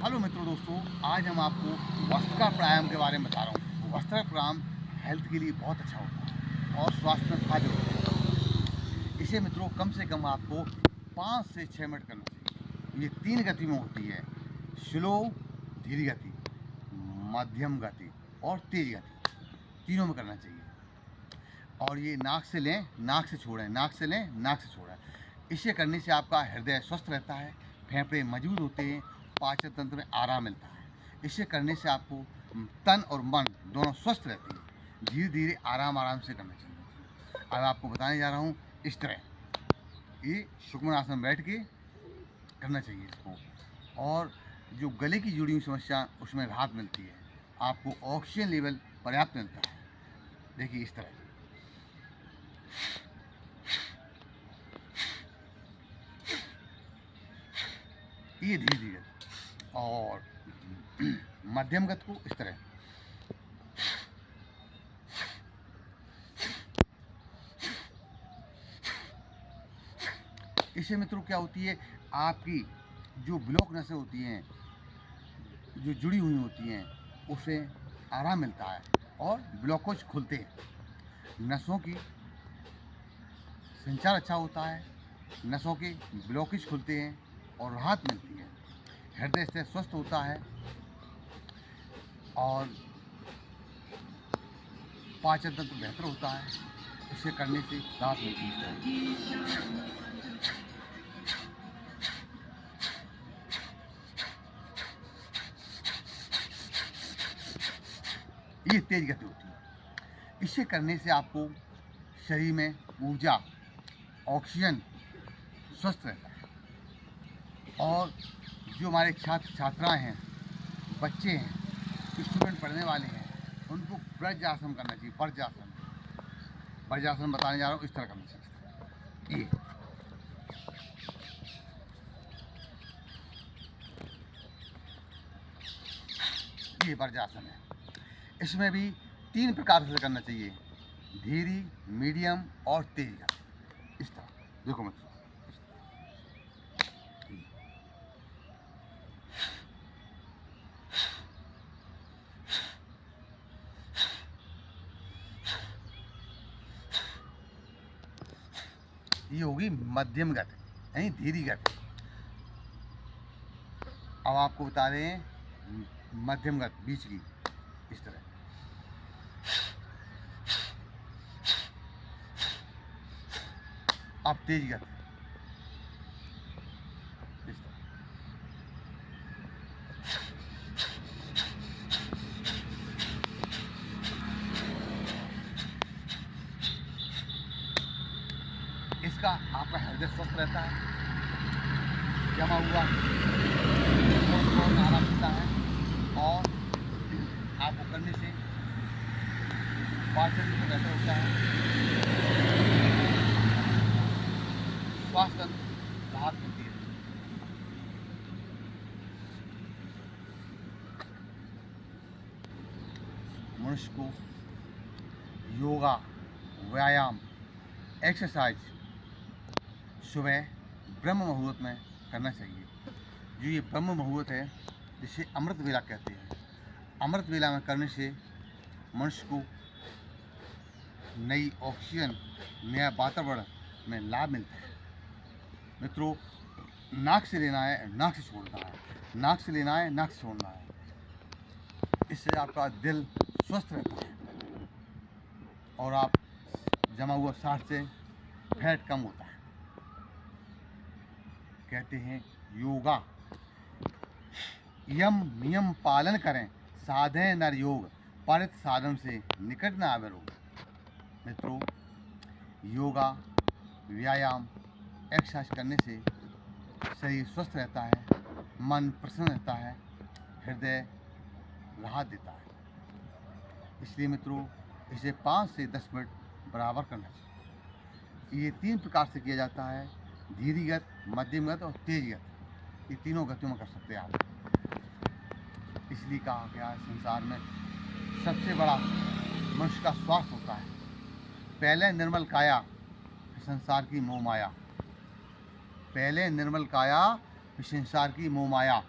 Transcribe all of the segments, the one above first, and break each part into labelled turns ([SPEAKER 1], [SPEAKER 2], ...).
[SPEAKER 1] Hello मित्रों दोस्तों, आज हम आपको वस्त्रा प्राणायाम के बारे में बता रहा हूँ। वस्त्रा प्राणायाम हेल्थ के लिए बहुत अच्छा होता है और स्वास्थ्य में फायदे होते हैं। इसे मित्रों कम से कम आपको 5 से 6 मिनट करना चाहिए। ये 3 गति में होती है: स्लो, धीरी गति, मध्यम गति और तेज गति। तीनों में करना चाहिए। और ये नाक से लें, नाक से छोड़ें, नाक से लें, नाक से छोड़ें। इसे करने से आपका हृदय स्वस्थ रहता है, फेफड़े मजबूत होते हैं, पाचन तंत्र में आराम मिलता है। इसे करने से आपको तन और मन दोनों स्वस्थ रहती है। धीरे धीरे आराम आराम से करना चाहिए। अब आपको बताने जा रहा हूँ इस तरह। ये सुखमन आसन में बैठ के करना चाहिए इसको। और जो गले की जुड़ी हुई समस्या, उसमें राहत मिलती है। आपको ऑक्सीजन लेवल पर्याप्त मिलता है। देखिए इस तरह ये धीरे धीरे। और मध्यम गति को इस तरह। इससे मित्रों क्या होती है, आपकी जो ब्लॉक नसें होती हैं, जो जुड़ी हुई होती हैं, उससे आराम मिलता है और ब्लॉकेज खुलते हैं। नसों की संचार अच्छा होता है, नसों के ब्लॉकेज खुलते हैं और राहत मिलती है। हृदय से स्वस्थ होता है और पाचन तंत्र बेहतर होता है। इसे करने से राहत मिलती है। ये तेज गति होती है। इसे करने से आपको शरीर में ऊर्जा, ऑक्सीजन स्वस्थ रहता है। और जो हमारे छात्र छात्राएं हैं, बच्चे हैं, स्टूडेंट पढ़ने वाले हैं, उनको वज्रासन करना चाहिए। वज्रासन बताने जा रहा हूँ, इस तरह करना चाहिए। ये वज्रासन है। इसमें भी 3 प्रकार से करना चाहिए: धीरी, मीडियम और तेज गति। इस तरह देखो मित्रों, ये होगी मध्यम गति यानी धीरी गति। अब आपको बता रहे हैं मध्यम गति, बीच की, इस तरह। अब तेज गति, इस तरह। इसका आपका हृदय स्वस्थ रहता है, जमा हुआ बहुत आराम मिलता है और आपको करने से पाचन भी बेहतर होता है, स्वास्थ्य राहत मिलती है। मनुष्य को योगा, व्यायाम, एक्सरसाइज सुबह ब्रह्म मुहूर्त में करना चाहिए। जो ये ब्रह्म मुहूर्त है, जिसे अमृत वेला कहते हैं, अमृत वेला में करने से मनुष्य को नई ऑक्सीजन, नया वातावरण में लाभ मिलता है। मित्रों, नाक से लेना है, नाक से छोड़ना है, नाक से लेना है, नाक से छोड़ना है। इससे आपका दिल स्वस्थ रहता है और आप जमा हुआ सांस से फैट कम होता है। कहते हैं योगा यम नियम पालन करें, साधे नर योग, परित साधन से निकट न आवे रोग। मित्रों, योगा, व्यायाम, एक्सरसाइज करने से शरीर स्वस्थ रहता है, मन प्रसन्न रहता है, हृदय राहत देता है। इसलिए मित्रों, इसे 5 से 10 मिनट बराबर करना चाहिए। ये 3 प्रकार से किया जाता है: धीरी गति, मध्यम गति और तेज गति। ये तीनों गतियों में कर सकते हैं आप। इसलिए कहा गया है, संसार में सबसे बड़ा मनुष्य का स्वास्थ्य होता है। पहले निर्मल काया, फिर संसार की मोह माया। पहले निर्मल काया, फिर संसार की मोह माया।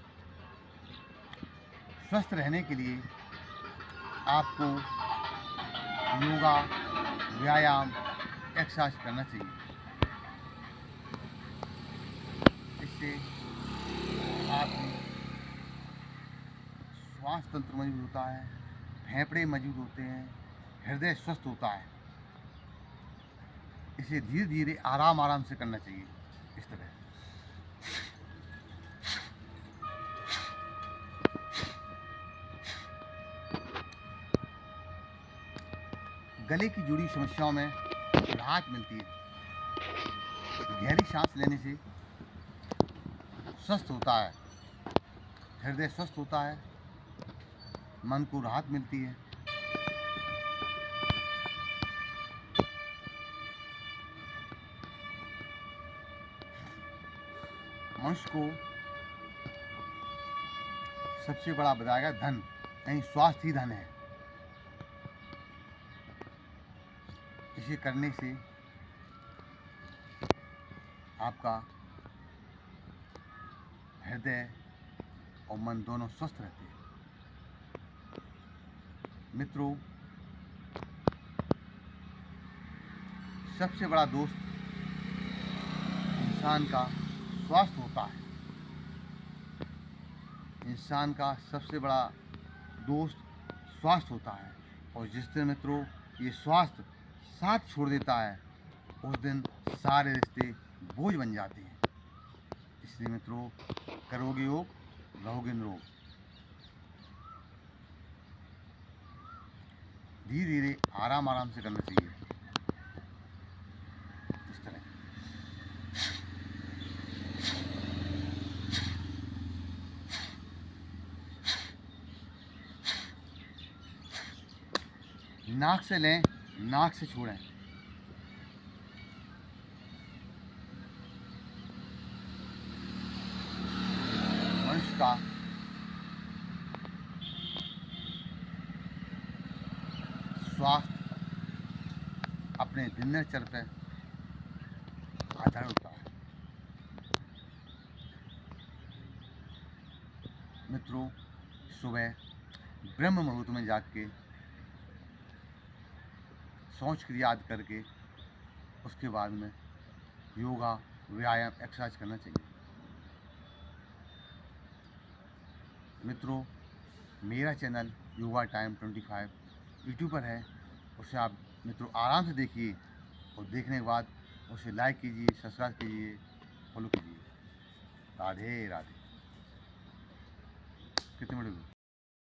[SPEAKER 1] स्वस्थ रहने के लिए आपको योगा, व्यायाम, एक्सरसाइज करना चाहिए। इससे आपकी श्वास तंत्र मजबूत होता है, फेफड़े मजबूत होते हैं, हृदय स्वस्थ होता है। इसे धीरे धीरे आराम आराम से करना चाहिए। इस तरह गले की जुड़ी समस्याओं में राहत मिलती है। गहरी सांस लेने से स्वस्थ होता है, हृदय स्वस्थ होता है, मन को राहत मिलती है। मनुष्य को सबसे बड़ा बताएगा धन, नहीं स्वास्थ्य ही धन है। इसे करने से आपका हृदय और मन दोनों स्वस्थ रहते हैं। मित्रों, सबसे बड़ा दोस्त इंसान का स्वास्थ्य होता है। इंसान का सबसे बड़ा दोस्त स्वास्थ्य होता है, और जिस दिन मित्रों ये स्वास्थ्य साथ छोड़ देता है, उस दिन सारे रिश्ते बोझ बन जाते हैं। इसलिए मित्रों, करोगे योग, रहोगे निरोग। धीरे धीरे आराम आराम से करना चाहिए। इस तरह नाक से लें, नाक से छोड़ें। मनुष्य का स्वास्थ्य अपने दिनचर्या पर आधार होता है। मित्रों, सुबह ब्रह्म मुहूर्त में जाग के सोच क्रिया याद करके उसके बाद में योगा, व्यायाम, एक्सरसाइज करना चाहिए। मित्रों, मेरा चैनल योगा टाइम 25 यूट्यूब पर है। उसे आप मित्रों आराम से देखिए, और देखने के बाद उसे लाइक कीजिए, सब्सक्राइब कीजिए, फॉलो कीजिए। राधे राधे। कितने बड़े